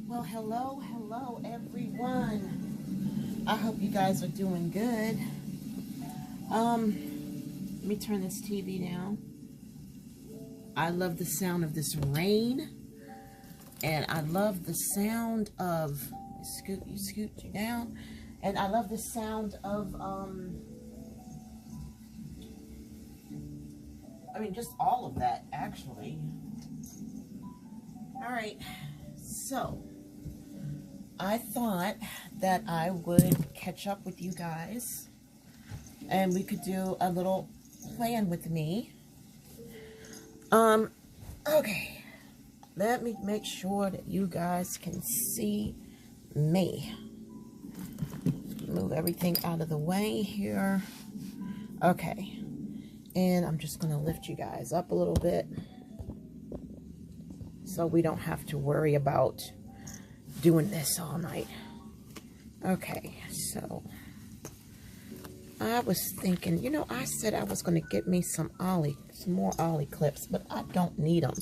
Well, hello everyone. I hope you guys are doing good. Let me turn this TV down. I love the sound of this rain, and I love the sound of scoot you down, and I love the sound of just all of that actually. All right, so I thought that I would catch up with you guys and we could do a little plan with me. Okay, let me make sure that you guys can see me. Move everything out of the way here. Okay, and I'm just gonna lift you guys up a little bit so we don't have to worry about doing this all night. Okay, so I was thinking, I said I was going to get me some more ollie clips, but I don't need them.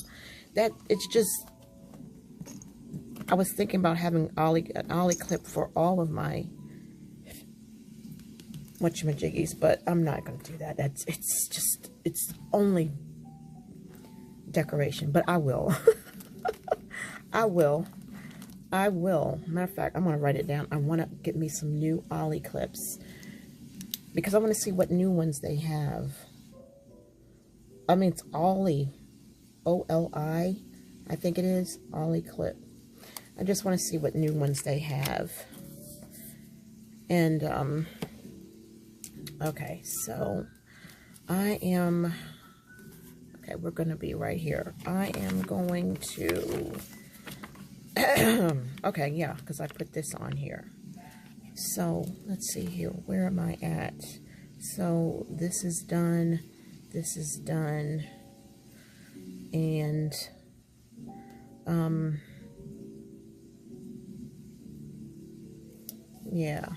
I was thinking about having an ollie clip for all of my whatchamajiggies, but I'm not going to do that. It's only decoration, but I will. I will. Matter of fact, I'm going to write it down. I want to get me some new ollie clips because I want to see what new ones they have. It's ollie. O-L-I. I think it is. Ollie clip. I just want to see what new ones they have. And, okay, so I am, okay, we're going to be right here. I am going to, okay, yeah, because I put this on here. So, let's see here. Where am I at? So, this is done. This is done. And, yeah.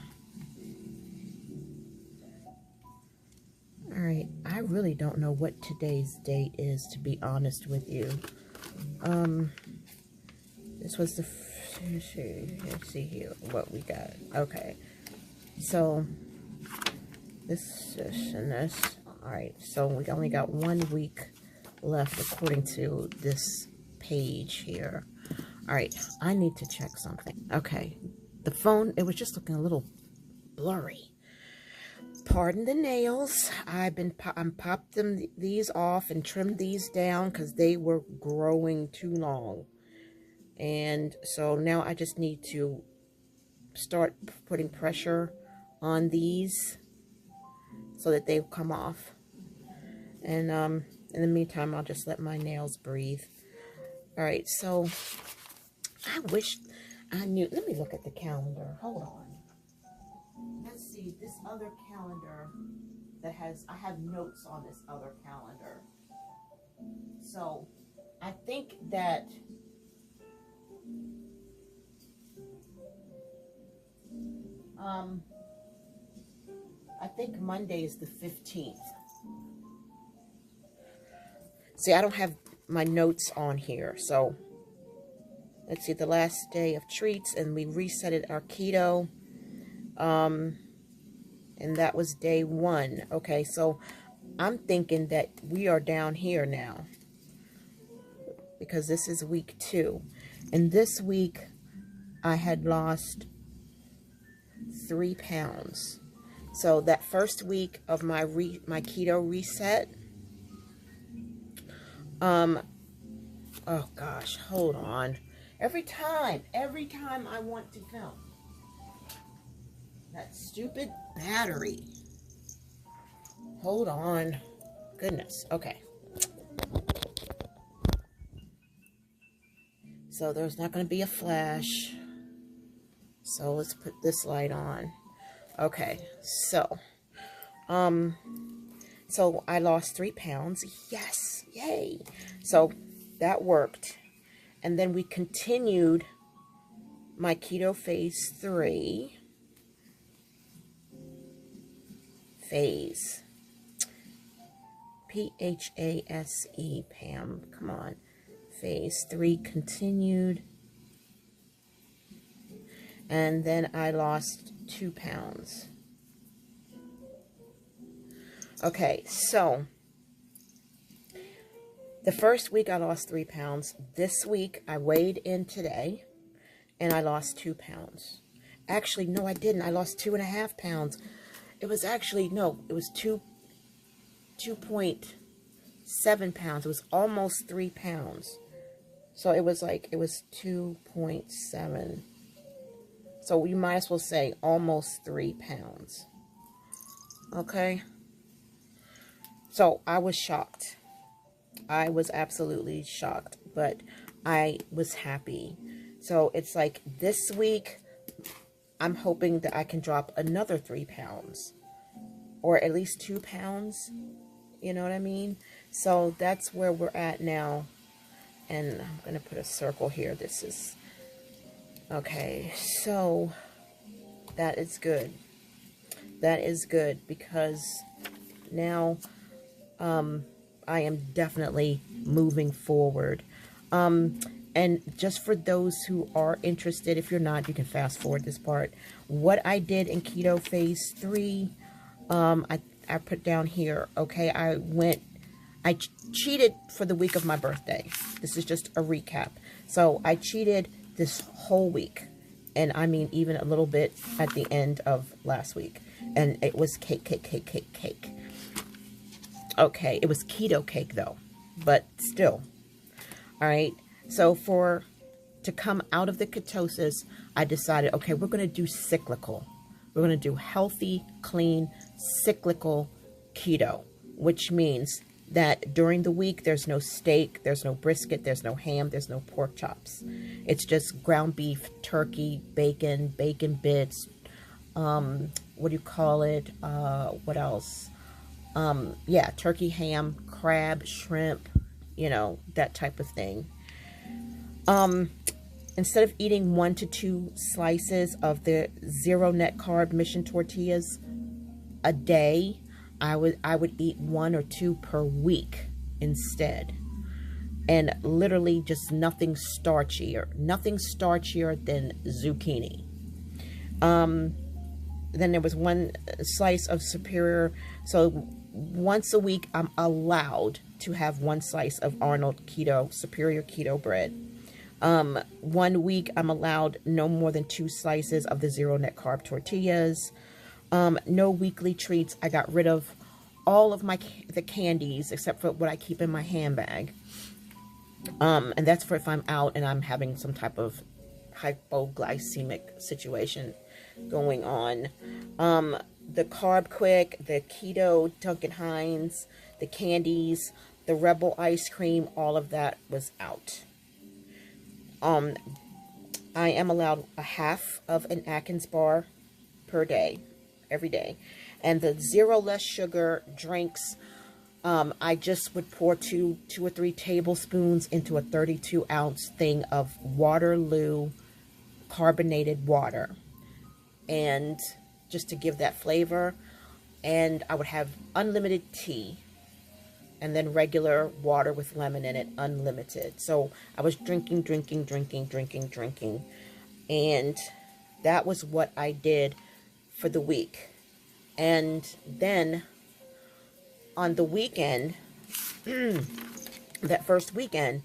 Alright, I really don't know what today's date is, to be honest with you. This was the, let's see here what we got. Okay, so this and this. Alright, so we only got 1 week left according to this page here. Alright, I need to check something. Okay, the phone, it was just looking a little blurry. Pardon the nails. I'm popped these off and trimmed these down because they were growing too long. And so now I just need to start putting pressure on these so that they come off. And in the meantime, I'll just let my nails breathe. All right, so I wish I knew. Let me look at the calendar. Hold on. Let's see, this other calendar that I have notes on this other calendar. So I think that I think Monday is the 15th. See, I don't have my notes on here. So let's see, the last day of treats, and we reset our keto. And that was day 1. Okay, so I'm thinking that we are down here now because this is week 2. And this week I had lost 3 pounds. So that first week of my keto reset, oh gosh, hold on. Every time I want to film. That stupid battery. Hold on. Goodness. Okay. So there's not going to be a flash. So let's put this light on. Okay. So I lost 3 pounds. Yes. Yay. So that worked. And then we continued my keto phase 3. Phase. P-H-A-S-E, Pam. Come on. Phase 3 continued. And then I lost 2 pounds. Okay, so the first week I lost 3 pounds. This week I weighed in today and I lost 2 pounds. Actually, no, I didn't. I lost 2.5 pounds. It was actually, no, it was 2.7 pounds. It was almost 3 pounds. So it was 2.7. So we might as well say almost 3 pounds. Okay. So I was shocked. I was absolutely shocked, but I was happy. So it's like this week, I'm hoping that I can drop another 3 pounds or at least 2 pounds. You know what I mean? So that's where we're at now. And I'm going to put a circle here. This is, okay, so that is good. That is good because now I am definitely moving forward. And just for those who are interested, if you're not, you can fast forward this part. What I did in Keto Phase 3, I put down here, okay, I cheated for the week of my birthday. This is just a recap. So I cheated this whole week. And I mean, even a little bit at the end of last week. And it was cake. Okay, it was keto cake though. But still. All right. So to come out of the ketosis, I decided, okay, we're going to do cyclical. We're going to do healthy, clean, cyclical keto, which means that during the week, there's no steak, there's no brisket, there's no ham, there's no pork chops. It's just ground beef, turkey, bacon bits, what do you call it? What else? Yeah, turkey, ham, crab, shrimp, you know, that type of thing. Instead of eating 1 to 2 slices of the 0 net carb mission tortillas a day, I would eat 1 or 2 per week instead. And literally just nothing starchier than zucchini. Then there was 1 slice of superior. So once a week, I'm allowed to have 1 slice of Arnold Keto, superior keto bread. 1 week, I'm allowed no more than 2 slices of the 0 net carb tortillas. No weekly treats. I got rid of all of the candies except for what I keep in my handbag. And that's for if I'm out and I'm having some type of hypoglycemic situation going on. The Carb Quick, the Keto Duncan Hines, the candies, the Rebel ice cream, all of that was out. I am allowed a half of an Atkins bar per day, every day. And the 0 less sugar drinks, I just would pour 2 or 3 tablespoons into a 32-ounce thing of Waterloo carbonated water. And just to give that flavor. And I would have unlimited tea. And then regular water with lemon in it, unlimited. So I was drinking. And that was what I did for the week. And then on the weekend, that first weekend,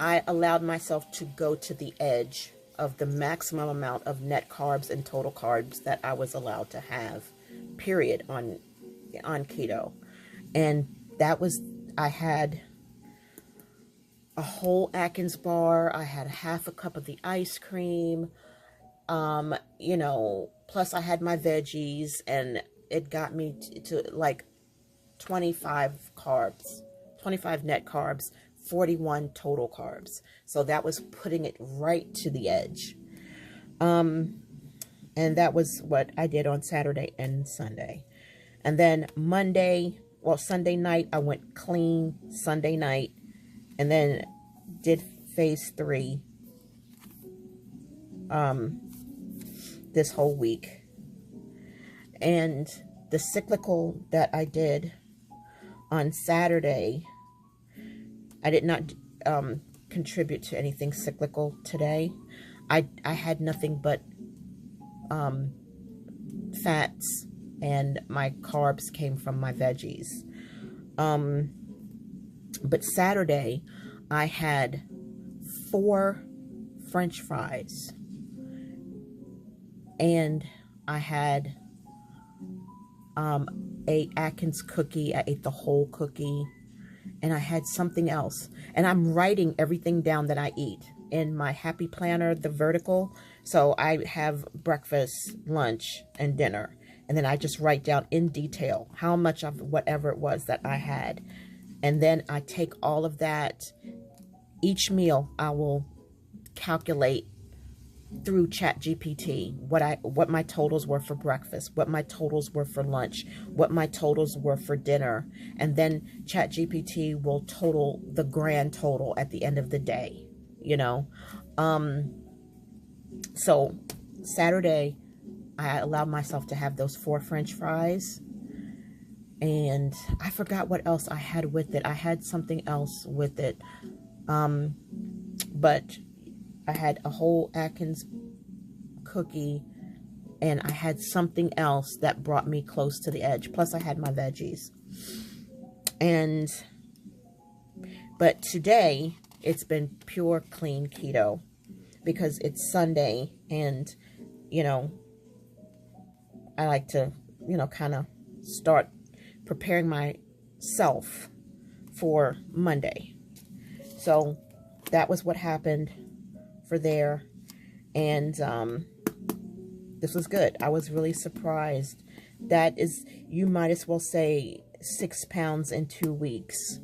I allowed myself to go to the edge of the maximum amount of net carbs and total carbs that I was allowed to have, period, on keto. And that was, I had a whole Atkins bar, I had half a cup of the ice cream, you know, plus I had my veggies, and it got me to like 25 carbs, 25 net carbs, 41 total carbs. So that was putting it right to the edge. And that was what I did on Saturday and Sunday. And then Sunday night, I went clean Sunday night, and then did phase 3 this whole week. And the cyclical that I did on Saturday, I did not contribute to anything cyclical today. I had nothing but fats, and my carbs came from my veggies. But Saturday, I had 4 French fries, and I had a Atkins cookie. I ate the whole cookie, and I had something else. And I'm writing everything down that I eat in my Happy Planner, the vertical. So I have breakfast, lunch, and dinner. And then I just write down in detail how much of whatever it was that I had. And then I take all of that. Each meal I will calculate through ChatGPT what my totals were for breakfast, what my totals were for lunch, what my totals were for dinner, and then ChatGPT will total the grand total at the end of the day, you know. So Saturday I allowed myself to have those 4 French fries, and I forgot what else I had with it. I had something else with it, but I had a whole Atkins cookie, and I had something else that brought me close to the edge. Plus, I had my veggies. But today, it's been pure clean keto because it's Sunday, and, you know, I like to, you know, kind of start preparing myself for Monday. So that was what happened for there, and this was good. I was really surprised. That is, you might as well say 6 pounds in 2 weeks.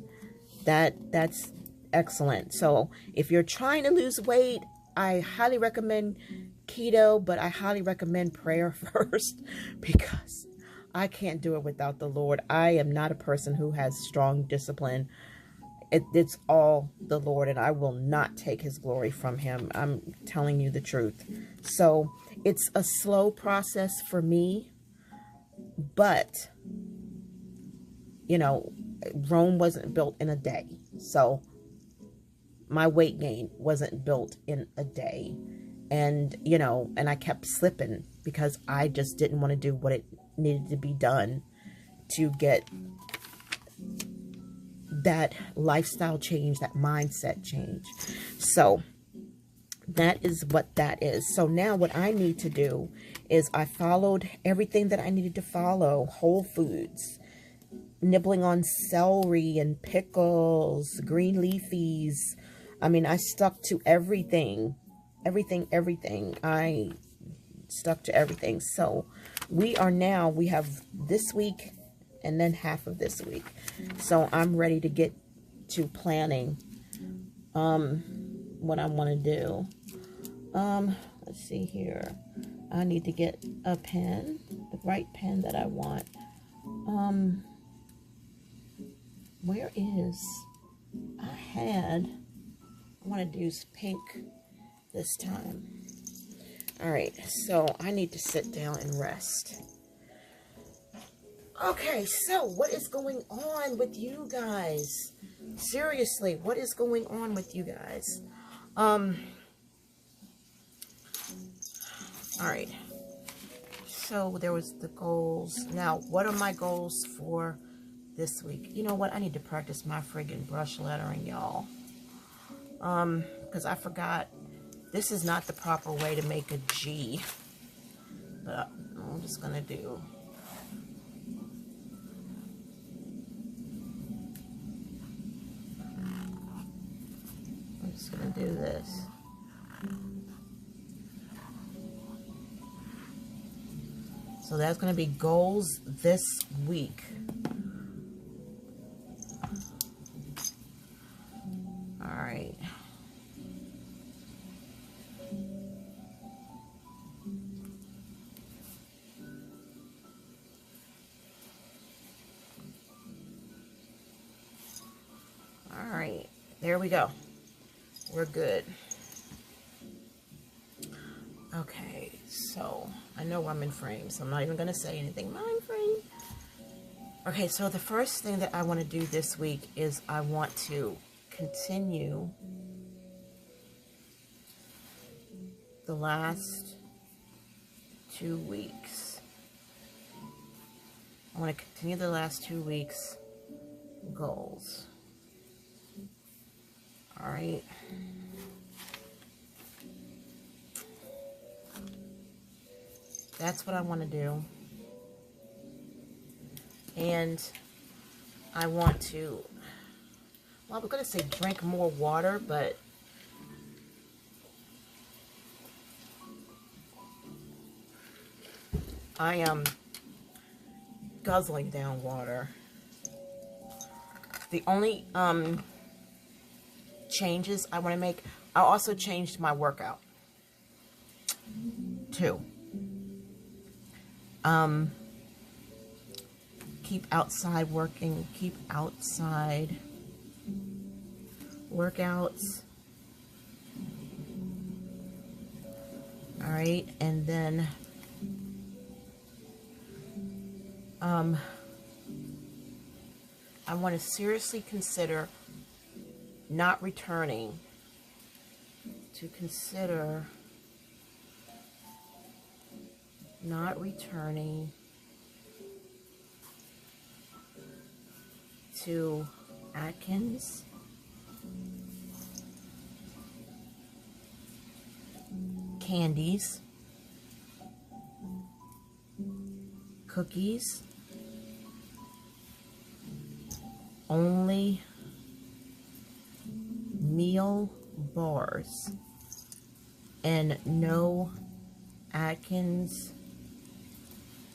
That's excellent. So if you're trying to lose weight, I highly recommend keto, but I highly recommend prayer first, because I can't do it without the Lord. I am not a person who has strong discipline. It's all the Lord, and I will not take his glory from him. I'm telling you the truth. So it's a slow process for me, but, you know, Rome wasn't built in a day. So my weight gain wasn't built in a day. And, you know, and I kept slipping because I just didn't want to do what it needed to be done to get that lifestyle change, that mindset change. So that is what that is. So now what I need to do is I followed everything that I needed to follow. Whole foods, nibbling on celery and pickles, green leafies. I mean, I stuck to everything. I stuck to everything. So we have this week and then half of this week. So I'm ready to get to planning what I want to do. Let's see here. I need to get a pen, the right pen that I want. Where is, I want to use pink this time. All right, so I need to sit down and rest. Okay, so what is going on with you guys? Seriously, what is going on with you guys? All right. So there was the goals. Now, what are my goals for this week? You know what? I need to practice my friggin' brush lettering, y'all. Because I forgot. This is not the proper way to make a G. But I'm just gonna do. I'm just gonna do this. So that's going to be goals this week. All right. All right. There we go. We're good. Okay, so I know I'm in frame, so I'm not even going to say anything. Mind frame. Okay, so the first thing that I want to do this week is I want to continue the last 2 weeks. I want to continue the last 2 weeks goals. All right. That's what I want to do. And I want to, well, I'm going to say drink more water, but I am guzzling down water. The only changes I want to make, I also changed my workout too. Keep outside working, keep outside workouts. All right, and then I want to seriously consider not returning to Atkins, candies, cookies, only meal bars, and no Atkins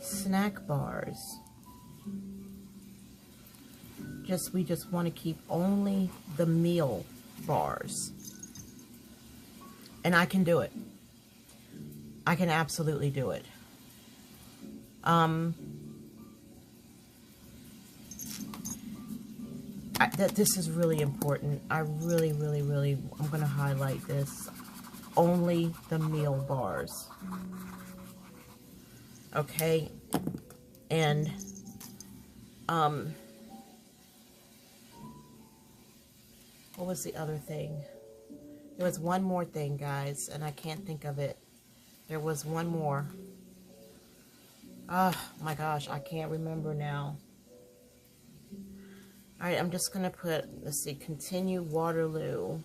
snack bars. We just want to keep only the meal bars. And I can do it. I can absolutely do it. This is really important. I really, I'm going to highlight this. Only the meal bars. Okay? And, what was the other thing? There was one more thing, guys, and I can't think of it. There was one more. Oh, my gosh, I can't remember now. All right, I'm just going to put, let's see, continue Waterloo.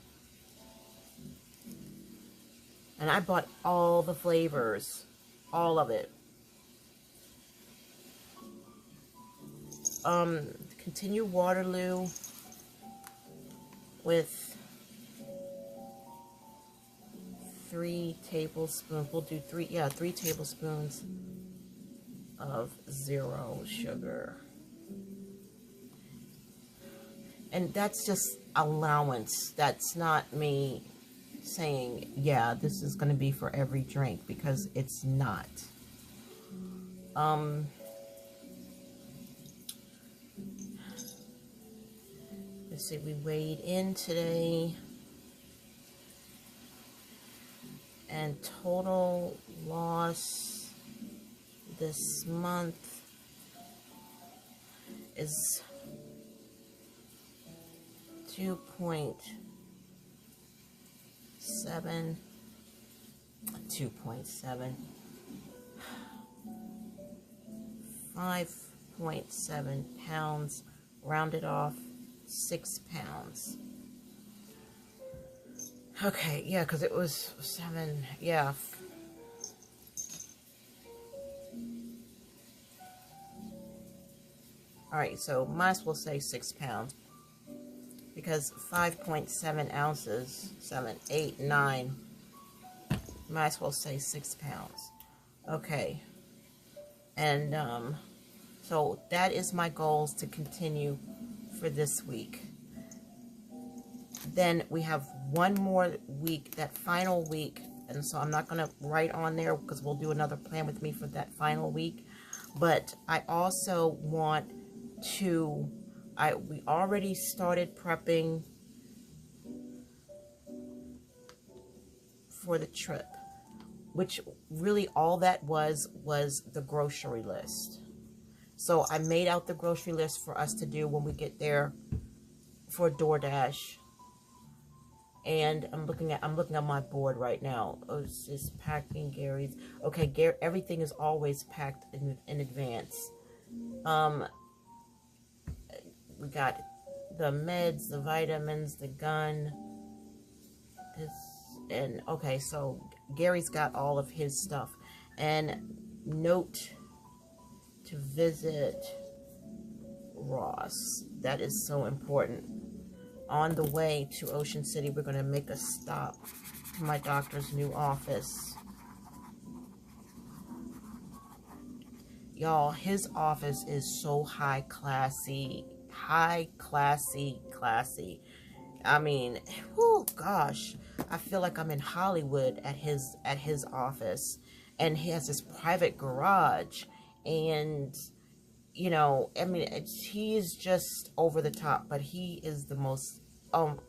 And I bought all the flavors. All of it. Continue Waterloo with 3 tablespoons. We'll do 3 tablespoons of 0 sugar. And that's just allowance. That's not me saying, yeah, this is going to be for every drink, because it's not. Let's see, we weighed in today. And total loss this month is 2.7, 5.7 pounds, rounded off 6 pounds. Okay, yeah, because it was 7, yeah. All right, so might as well say 6 pounds. Because 5.7 ounces, 7, 8, 9, might as well say 6 pounds. Okay. And, so that is my goals to continue for this week. Then we have one more week, that final week. And so I'm not going to write on there because we'll do another plan with me for that final week. But I also want to, we already started prepping for the trip, which really all that was the grocery list. So I made out the grocery list for us to do when we get there for DoorDash. And I'm looking at my board right now. Oh, it's just packing Gary's. Okay, everything is always packed in advance. We got the meds, the vitamins, the gun. And okay, so Gary's got all of his stuff. And note to visit Ross. That is so important. On the way to Ocean City, we're going to make a stop to my doctor's new office. Y'all, his office is so high classy. Classy. I mean, oh gosh, I feel like I'm in Hollywood at his office. And he has this private garage. And, you know, I mean, he is just over the top, but he is the most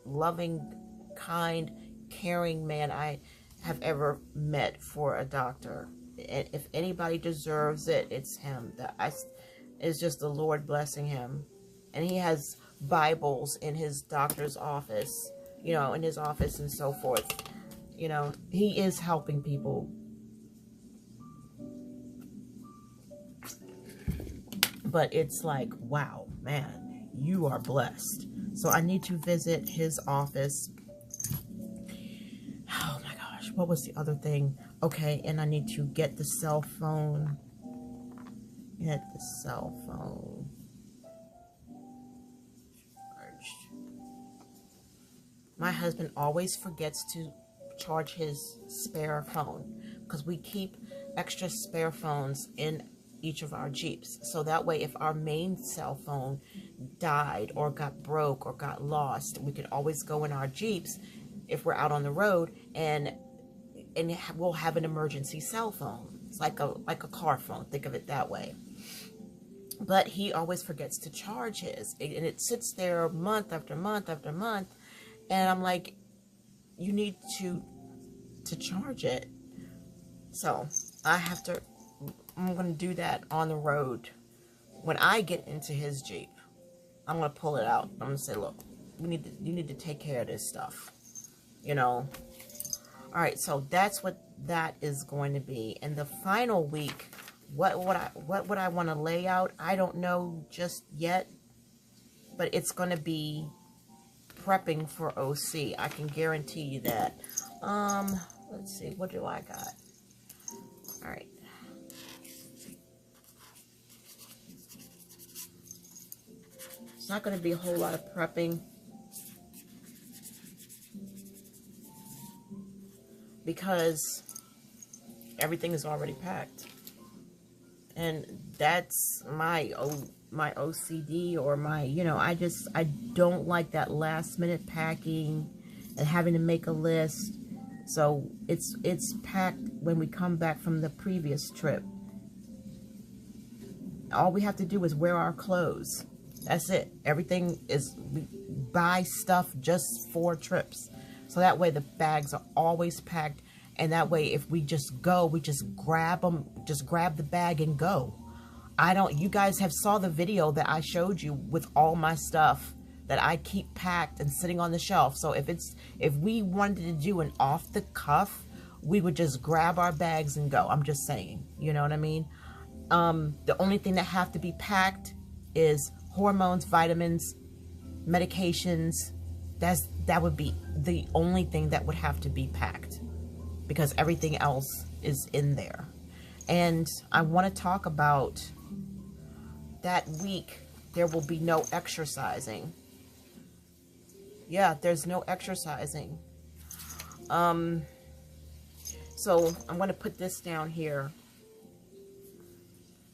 loving, kind, caring man I have ever met for a doctor. And if anybody deserves it, it's him. It's just the Lord blessing him. And he has Bibles in his doctor's office, you know, in his office and so forth. You know, he is helping people. But it's like, wow, man, you are blessed. So I need to visit his office. Oh my gosh, what was the other thing? Okay, and I need to get the cell phone. Get the cell phone. My husband always forgets to charge his spare phone because we keep extra spare phones in each of our Jeeps. So that way, if our main cell phone died or got broke or got lost, we can always go in our Jeeps if we're out on the road and we'll have an emergency cell phone. It's like a car phone. Think of it that way. But he always forgets to charge his, and it sits there month after month after month. And I'm like, you need to charge it. So I'm going to do that on the road. When I get into his Jeep, I'm going to pull it out. I'm going to say, look, you need to take care of this stuff. You know. All right, so that's what that is going to be. And the final week, what would I want to lay out? I don't know just yet. But it's going to be prepping for OC. I can guarantee you that. Let's see, what do I got? All right. It's not going to be a whole lot of prepping because everything is already packed. And that's my OCD or my, you know, I don't like that last minute packing and having to make a list. So it's packed when we come back from the previous trip. All we have to do is wear our clothes. That's it. Everything is, we buy stuff just for trips. So that way the bags are always packed. And that way if we just go, we just grab them, just grab the bag and go. You guys have saw the video that I showed you with all my stuff that I keep packed and sitting on the shelf. So if we wanted to do an off the cuff, we would just grab our bags and go. I'm just saying, you know what I mean? The only thing that have to be packed is hormones, vitamins, medications. That would be the only thing that would have to be packed because everything else is in there. And I want to talk about that week. There will be no exercising. Yeah, there's no exercising. So I'm going to put this down here.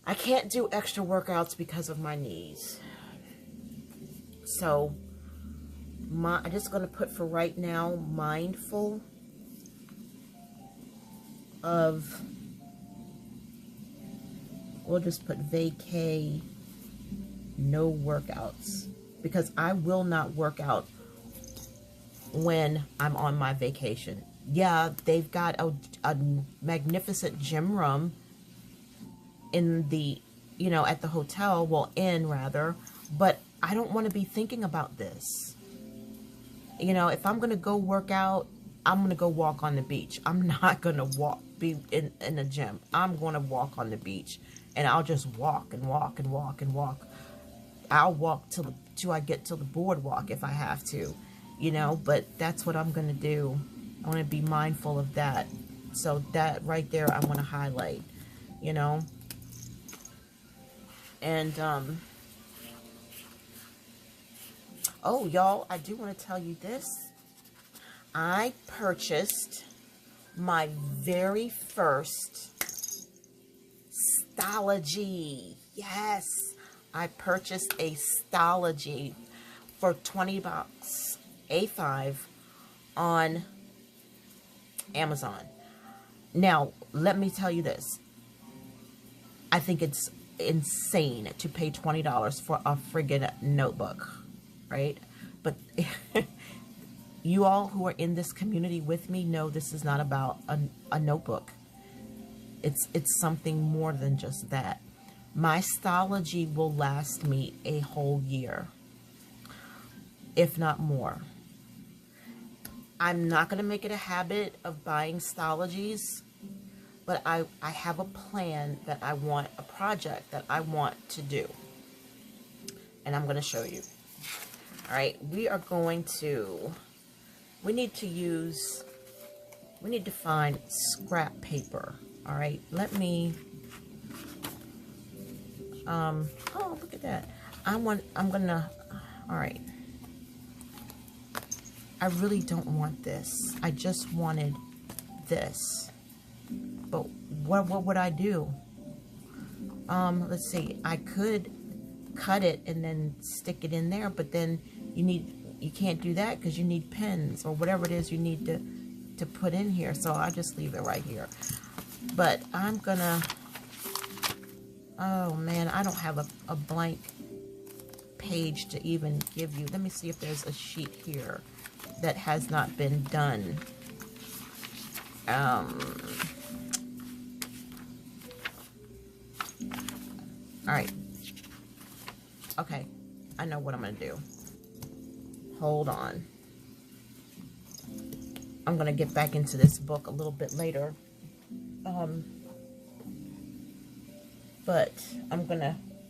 I can't do extra workouts because of my knees. So I'm just going to put for right now, mindful of, we'll just put vacay, no workouts. Because I will not work out when I'm on my vacation. Yeah, they've got a magnificent gym room in the, you know, at the hotel, well, inn rather, but I don't want to be thinking about this. You know, if I'm going to go work out, I'm going to go walk on the beach. I'm not going to be in the gym. I'm going to walk on the beach, and I'll just walk and walk and walk and walk. I'll walk till I get to the boardwalk if I have to, you know, but that's what I'm going to do. I want to be mindful of that. So that right there, I want to highlight, you know. And, oh, y'all, I do want to tell you this. I purchased my very first Stalogy. Yes, I purchased a Stalogy for $20, A5 on Amazon. Now, let me tell you this. I think it's insane to pay $20 for a friggin' notebook, right? But you all who are in this community with me know this is not about a notebook. It's something more than just that. My Stalogy will last me a whole year, if not more. I'm not going to make it a habit of buying Stalogies, but I have a plan that I want, a project that I want to do. And I'm going to show you. All right, we need to find scrap paper. All right, let me, oh, look at that. all right. I really don't want this. I just wanted this. But what would I do? Let's see. I could cut it and then stick it in there, but then you can't do that because you need pins or whatever it is you need to put in here. So I'll just leave it right here. But I'm gonna, oh man, I don't have a blank page to even give you. Let me see if there's a sheet here that has not been done. All right. Okay, I know what I'm gonna do. Hold on. I'm gonna get back into this book a little bit later. But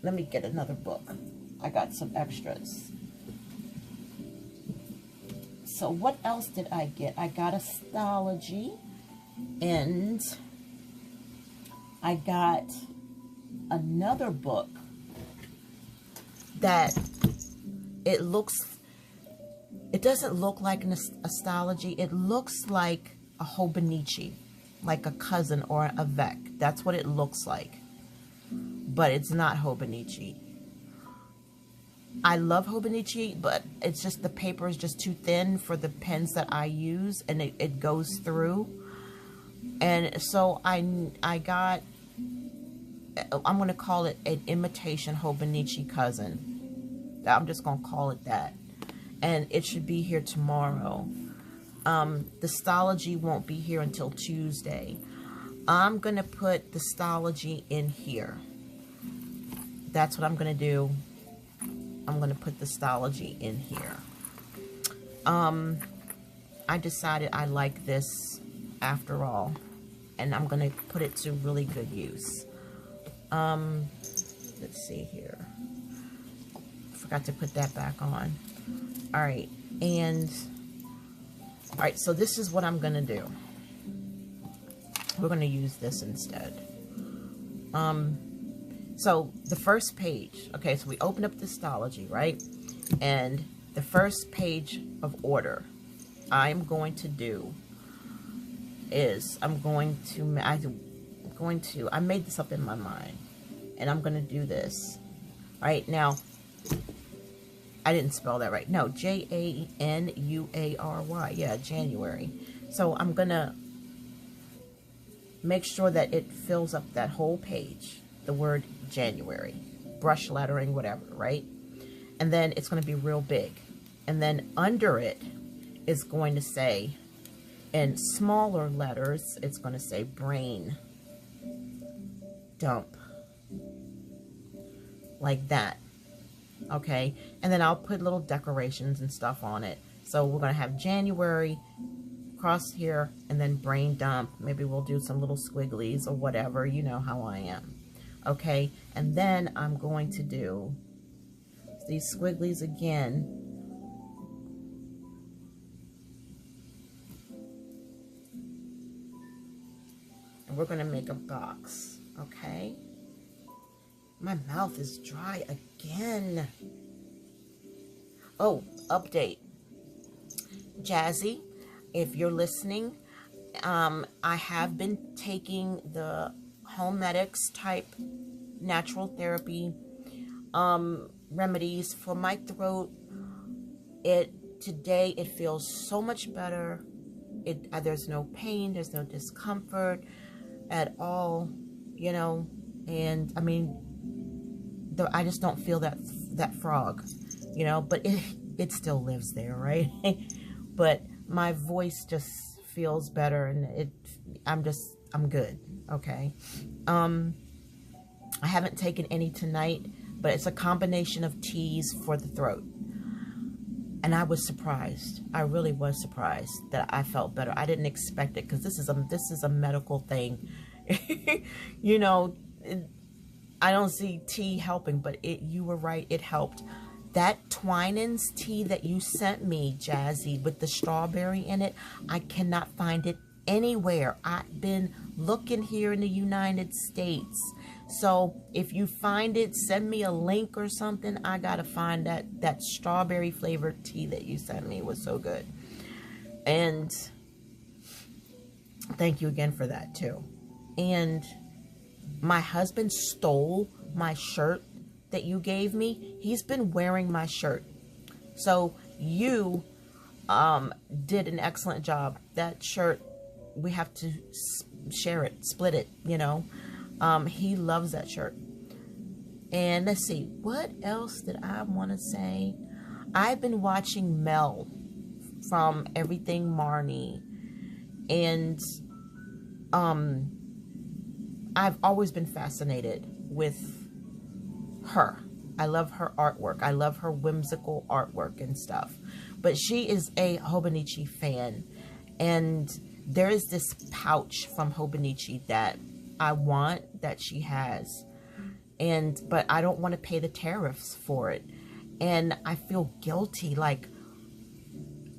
let me get another book. I got some extras. So what else did I get? I got a Stalogy, and I got another book that it doesn't look like a Stalogy. It looks like a Hobonichi, like a cousin or a Vec. That's what it looks like. But it's not Hobonichi. I love Hobonichi, but it's just the paper is just too thin for the pens that I use, and it goes through. And so I got, I'm going to call it an imitation Hobonichi cousin. I'm just going to call it that. And it should be here tomorrow. The Stalogy won't be here until Tuesday. I'm going to put the Stalogy in here. That's what I'm going to do. I'm going to put the Stalogy in here. I decided I like this after all. And I'm going to put it to really good use. Let's see here. Forgot to put that back on. All right. And, all right, so this is what I'm going to do. We're going to use this instead. So the first page, okay, so we open up the Stalogy, right? And the first page of order I'm going to do is I made this up in my mind, and I'm going to do this. All right, now, I didn't spell that right. No, January. Yeah, January. So I'm going to make sure that it fills up that whole page. The word January, brush lettering, whatever, right? And then it's going to be real big. And then under it is going to say, in smaller letters, it's going to say brain dump. Like that. Okay? And then I'll put little decorations and stuff on it So we're going to have January, cross here, and then brain dump. Maybe we'll do some little squigglies or whatever. You know how I am. Okay, and then I'm going to do these squigglies again. And we're going to make a box. Okay. My mouth is dry again. Oh, update. Jazzy, if you're listening, I have been taking the Homedics type natural therapy remedies for my throat. Today it feels so much better. There's no pain, there's no discomfort at all, you know, and I mean, I just don't feel that frog, you know, but it still lives there, right? But my voice just feels better, and I'm good. Okay. I haven't taken any tonight, but it's a combination of teas for the throat. And I was surprised. I really was surprised that I felt better. I didn't expect it, because this is a medical thing. You know, I don't see tea helping, but you were right, it helped. That Twinings tea that you sent me, Jazzy, with the strawberry in it, I cannot find it anywhere. I've been looking here in the United States. So if you find it, send me a link or something. I gotta find that strawberry flavored tea that you sent me. It was so good. And thank you again for that too. And my husband stole my shirt that you gave me. He's been wearing my shirt. So you did an excellent job. That shirt, we have to share it, split it, you know. He loves that shirt. And let's see, what else did I want to say? I've been watching Mel from Everything Marnie, and I've always been fascinated with her. I love her artwork. I love her whimsical artwork and stuff. But she is a Hobonichi fan, and there is this pouch from Hobonichi that I want, that she has, but I don't want to pay the tariffs for it, and I feel guilty, like,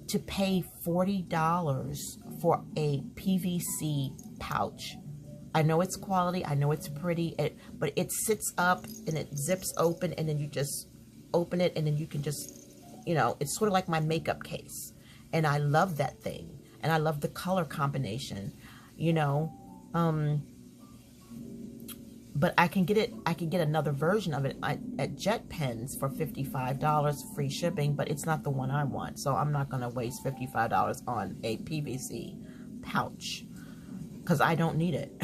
to pay $40 for a PVC pouch. I know it's quality, I know it's pretty, but it sits up and it zips open, and then you just open it, and then you can just, you know, it's sort of like my makeup case, and I love that thing, and I love the color combination, you know. But I can get another version of it at Jet Pens for $55, free shipping, but it's not the one I want. So I'm not going to waste $55 on a PVC pouch, because I don't need it.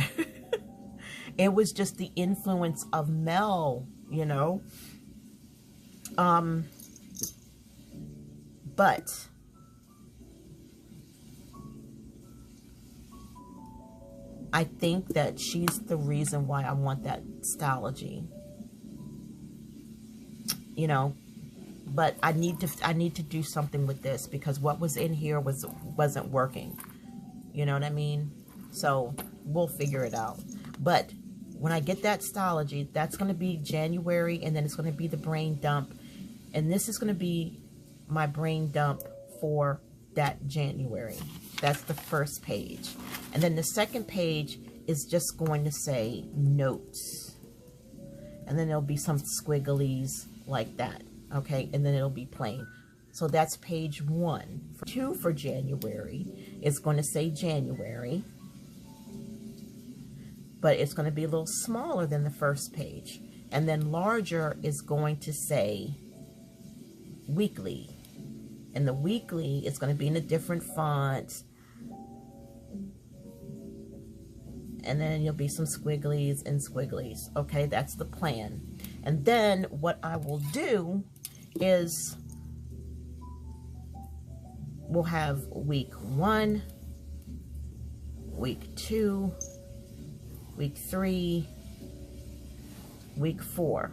It was just the influence of Mel, you know. But I think that she's the reason why I want that Stalogy, you know. But I need to do something with this, because what was in here wasn't working. You know what I mean? So we'll figure it out. But when I get that Stalogy, that's going to be January, and then it's going to be the brain dump, and this is going to be my brain dump for that January. That's the first page. And then the second page is just going to say notes. And then there'll be some squigglies like that. Okay, and then it'll be plain. So that's page 1. 2 for January is going to say January, but it's going to be a little smaller than the first page. And then larger is going to say weekly. And the weekly is going to be in a different font. And then you'll be some squigglies and squigglies. Okay, that's the plan. And then what I will do is we'll have week 1, week 2, week 3, week 4.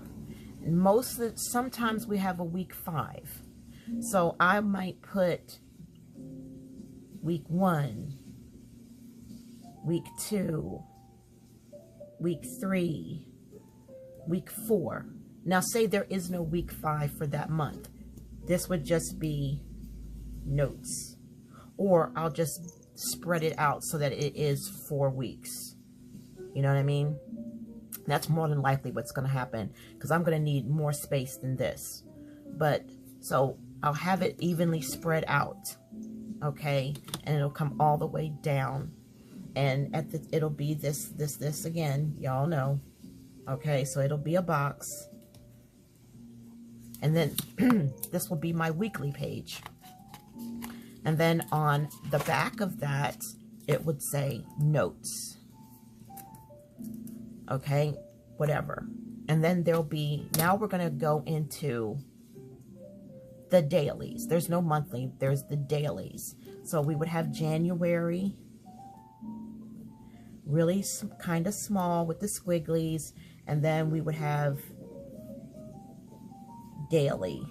Sometimes we have a week 5. So I might put week 1, week 2, week 3, week 4. Now say there is no week 5 for that month. This would just be notes. Or I'll just spread it out so that it is 4 weeks. You know what I mean? That's more than likely what's going to happen, because I'm going to need more space than this. But so I'll have it evenly spread out, okay, and it'll come all the way down, and at the it'll be this again, y'all know, okay. So it'll be a box, and then this will be my weekly page, and then on the back of that it would say notes. Okay, whatever. And then there'll be, now we're going to go into the dailies. There's no monthly, there's the dailies. So we would have January, really kind of small with the squigglies. And then we would have daily,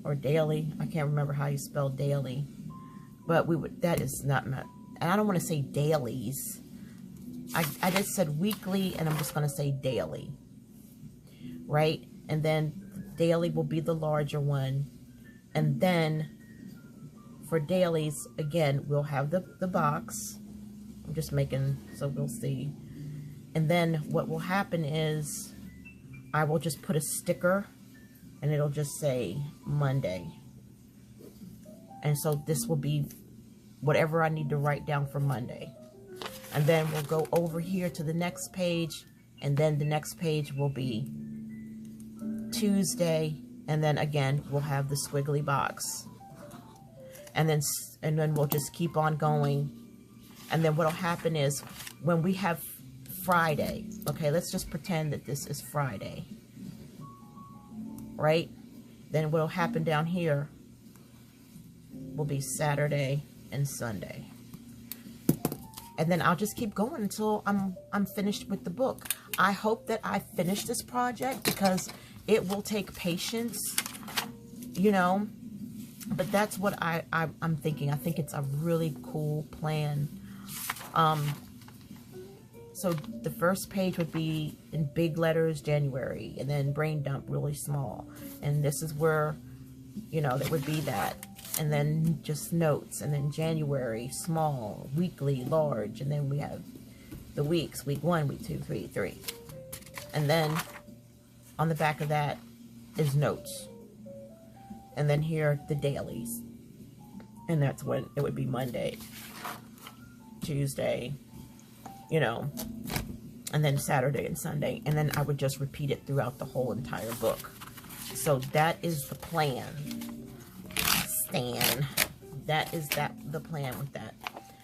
or daily. I can't remember how you spell daily. But we would, that is not, and I don't want to say dailies. I just said weekly, and I'm just going to say daily, right? And then daily will be the larger one. And then for dailies, again, we'll have the box. I'm just making, so we'll see. And then what will happen is I will just put a sticker, and it'll just say Monday. And so this will be whatever I need to write down for Monday. And then we'll go over here to the next page, and then the next page will be Tuesday, and then again we'll have the squiggly box, and then we'll just keep on going. And then what'll happen is when we have Friday, okay, let's just pretend that this is Friday, right? Then what'll happen down here will be Saturday and Sunday. And then I'll just keep going until I'm finished with the book. I hope that I finish this project, because it will take patience, you know. But that's what I'm thinking. I think it's a really cool plan. So the first page would be in big letters, January, and then brain dump really small. And this is where, you know, that would be that. And then just notes, and then January, small, weekly, large, and then we have the weeks, week 1, week 2, 3. And then on the back of that is notes. And then here, the dailies. And that's when it would be Monday, Tuesday, you know, and then Saturday and Sunday. And then I would just repeat it throughout the whole entire book. So that is the plan. That is the plan with that.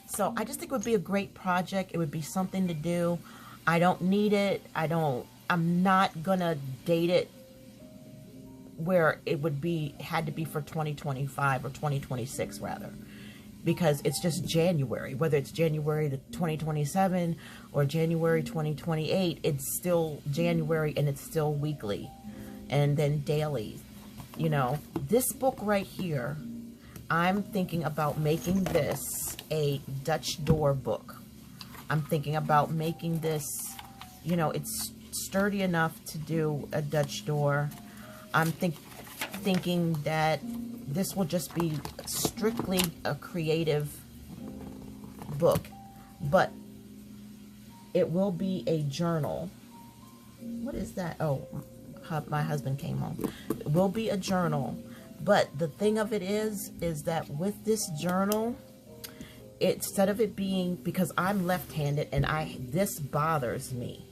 So I just think it would be a great project. It would be something to do. I don't need it. I'm not gonna date it where it would be, had to be for 2025 or 2026 rather, because it's just January. Whether it's January 2027 or January 2028, it's still January, and it's still weekly, and then daily. You know, this book right here, I'm thinking about making this a Dutch door book. I'm thinking about making this, you know, it's sturdy enough to do a Dutch door. I'm thinking that this will just be strictly a creative book, but it will be a journal. What is that? Oh, my husband came home. It will be a journal. But the thing of it is that with this journal, instead of it being, because I'm left-handed and this bothers me.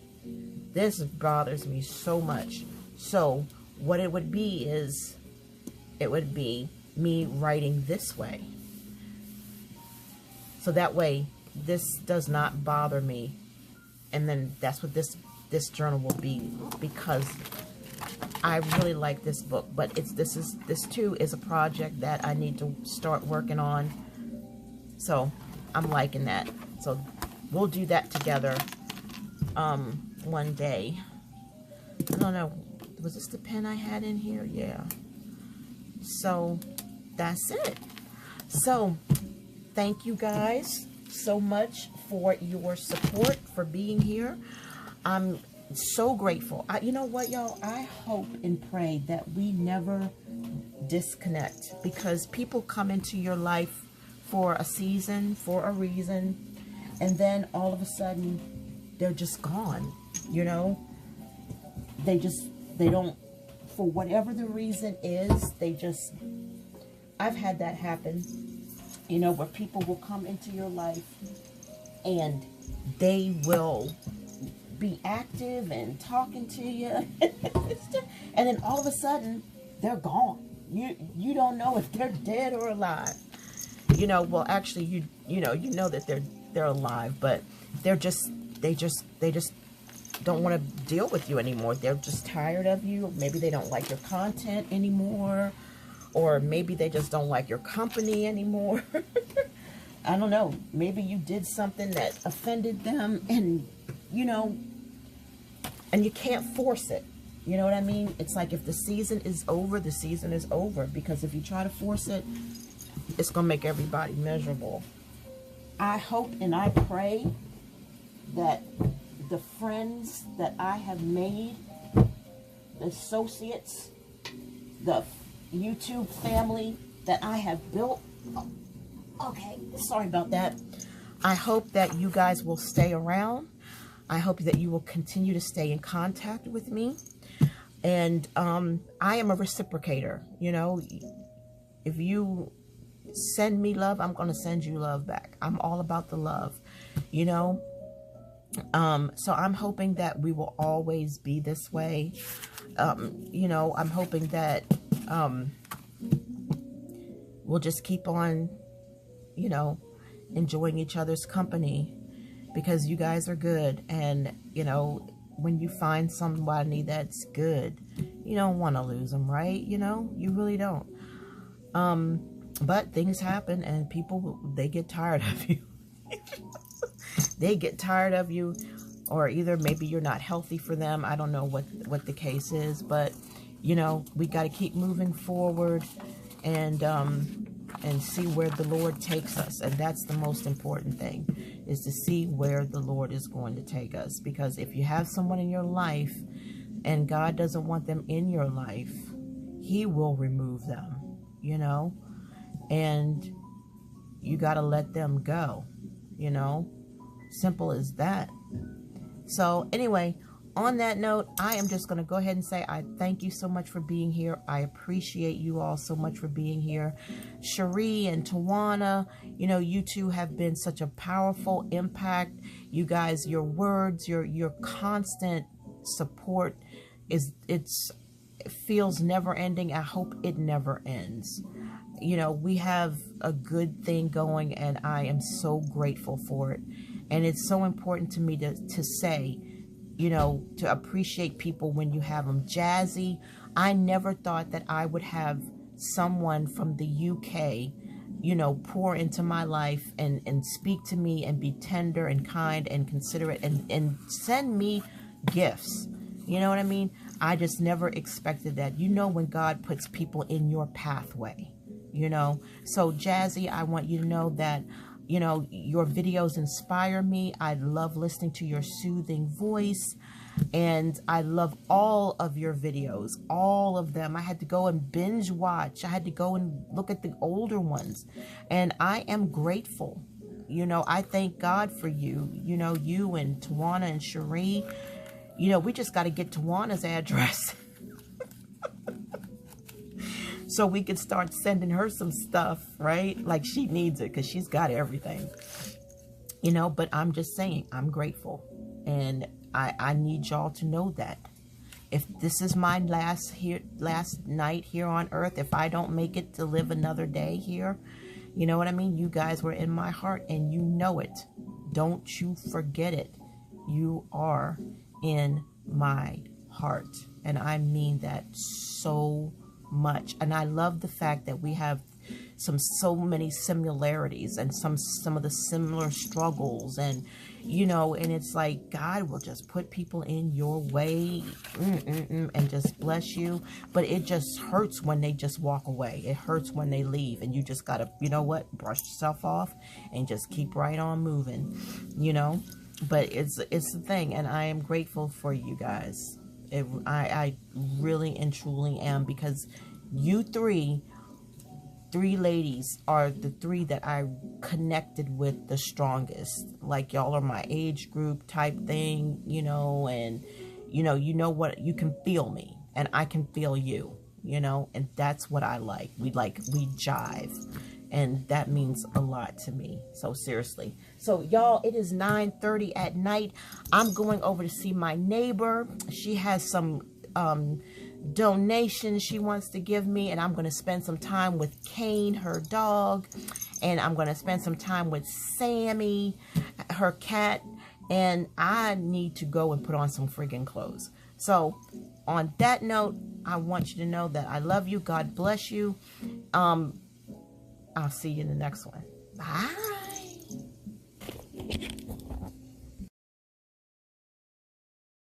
This bothers me so much. So what it would be is, it would be me writing this way. So that way, this does not bother me. And then that's what this journal will be, because I really like this book, but this too is a project that I need to start working on. So I'm liking that. So we'll do that together one day. I don't know, was this the pen I had in here? Yeah. So that's it. So thank you guys so much for your support, for being here. I'm so grateful. You know what, y'all? I hope and pray that we never disconnect, because people come into your life for a season, for a reason, and then all of a sudden they're just gone. You know, they don't, for whatever the reason is, I've had that happen, you know, where people will come into your life and they will be active and talking to you and then all of a sudden they're gone. You don't know if they're dead or alive. You know, well, actually you know that they're alive, but they just don't want to deal with you anymore. They're just tired of you. Maybe they don't like your content anymore, or maybe they just don't like your company anymore. I don't know. Maybe you did something that offended them, and you know, and you can't force it. You know what I mean? It's like, if the season is over, the season is over, because if you try to force it, it's going to make everybody miserable. I hope and I pray that the friends that I have made, the associates, the YouTube family that I have built, okay, sorry about that. I hope that you guys will stay around. I hope that you will continue to stay in contact with me. And I am a reciprocator. You know, if you send me love, I'm going to send you love back. I'm all about the love, you know. So I'm hoping that we will always be this way. You know, I'm hoping that we'll just keep on, you know, enjoying each other's company, because you guys are good. And, you know, when you find somebody that's good, you don't want to lose them, right? You know, you really don't. But things happen, and people, they get tired of you. They get tired of you, or either maybe you're not healthy for them. I don't know what the case is, but you know, we got to keep moving forward and see where the Lord takes us. And that's the most important thing, is to see where the Lord is going to take us. Because if you have someone in your life and God doesn't want them in your life, He will remove them, you know, and you got to let them go, you know. Simple as that. So anyway, on that note, I am just going to go ahead and say I thank you so much for being here. I appreciate you all so much for being here. Cherie and Tawana, you know, you two have been such a powerful impact. You guys, your words, your constant support it feels never ending. I hope it never ends. You know, we have a good thing going, and I am so grateful for it. And it's so important to me to say, you know, to appreciate people when you have them. Jazzy, I never thought that I would have someone from the UK, you know, pour into my life and speak to me and be tender and kind and considerate and send me gifts. You know what I mean? I just never expected that. You know, when God puts people in your pathway, you know. So Jazzy, I want you to know that, you know, your videos inspire me. I love listening to your soothing voice, and I love all of your videos, all of them. I had to go and binge watch. I had to go and look at the older ones, and I am grateful. You know, I thank God for you. You know, you and Tawana and Cherie. You know, we just got to get Tawana's address so we could start sending her some stuff, right? Like, she needs it because she's got everything, you know. But I'm just saying, I'm grateful, and I need y'all to know that if this is my last night here on earth, if I don't make it to live another day here, you know what I mean? You guys were in my heart, and you know it. Don't you forget it. You are in my heart, and I mean that so much. And I love the fact that we have so many similarities and some of the similar struggles, and you know, and it's like God will just put people in your way and just bless you. But it just hurts when they just walk away. It hurts when they leave, and you just gotta, you know what, brush yourself off and just keep right on moving, you know. But it's the thing, and I am grateful for you guys. I really and truly am, because you three ladies are the three that I connected with the strongest. Like, y'all are my age group type thing, you know, and you know what, you can feel me and I can feel you, you know, and that's what I like. We jive, and that means a lot to me. So seriously. So y'all, it is 9:30 at night. I'm going over to see my neighbor. She has some donation she wants to give me, and I'm going to spend some time with Kane, her dog, and I'm going to spend some time with Sammy, her cat, and I need to go and put on some friggin' clothes. So on that note, I want you to know that I love you. God bless you. I'll see you in the next one. Bye.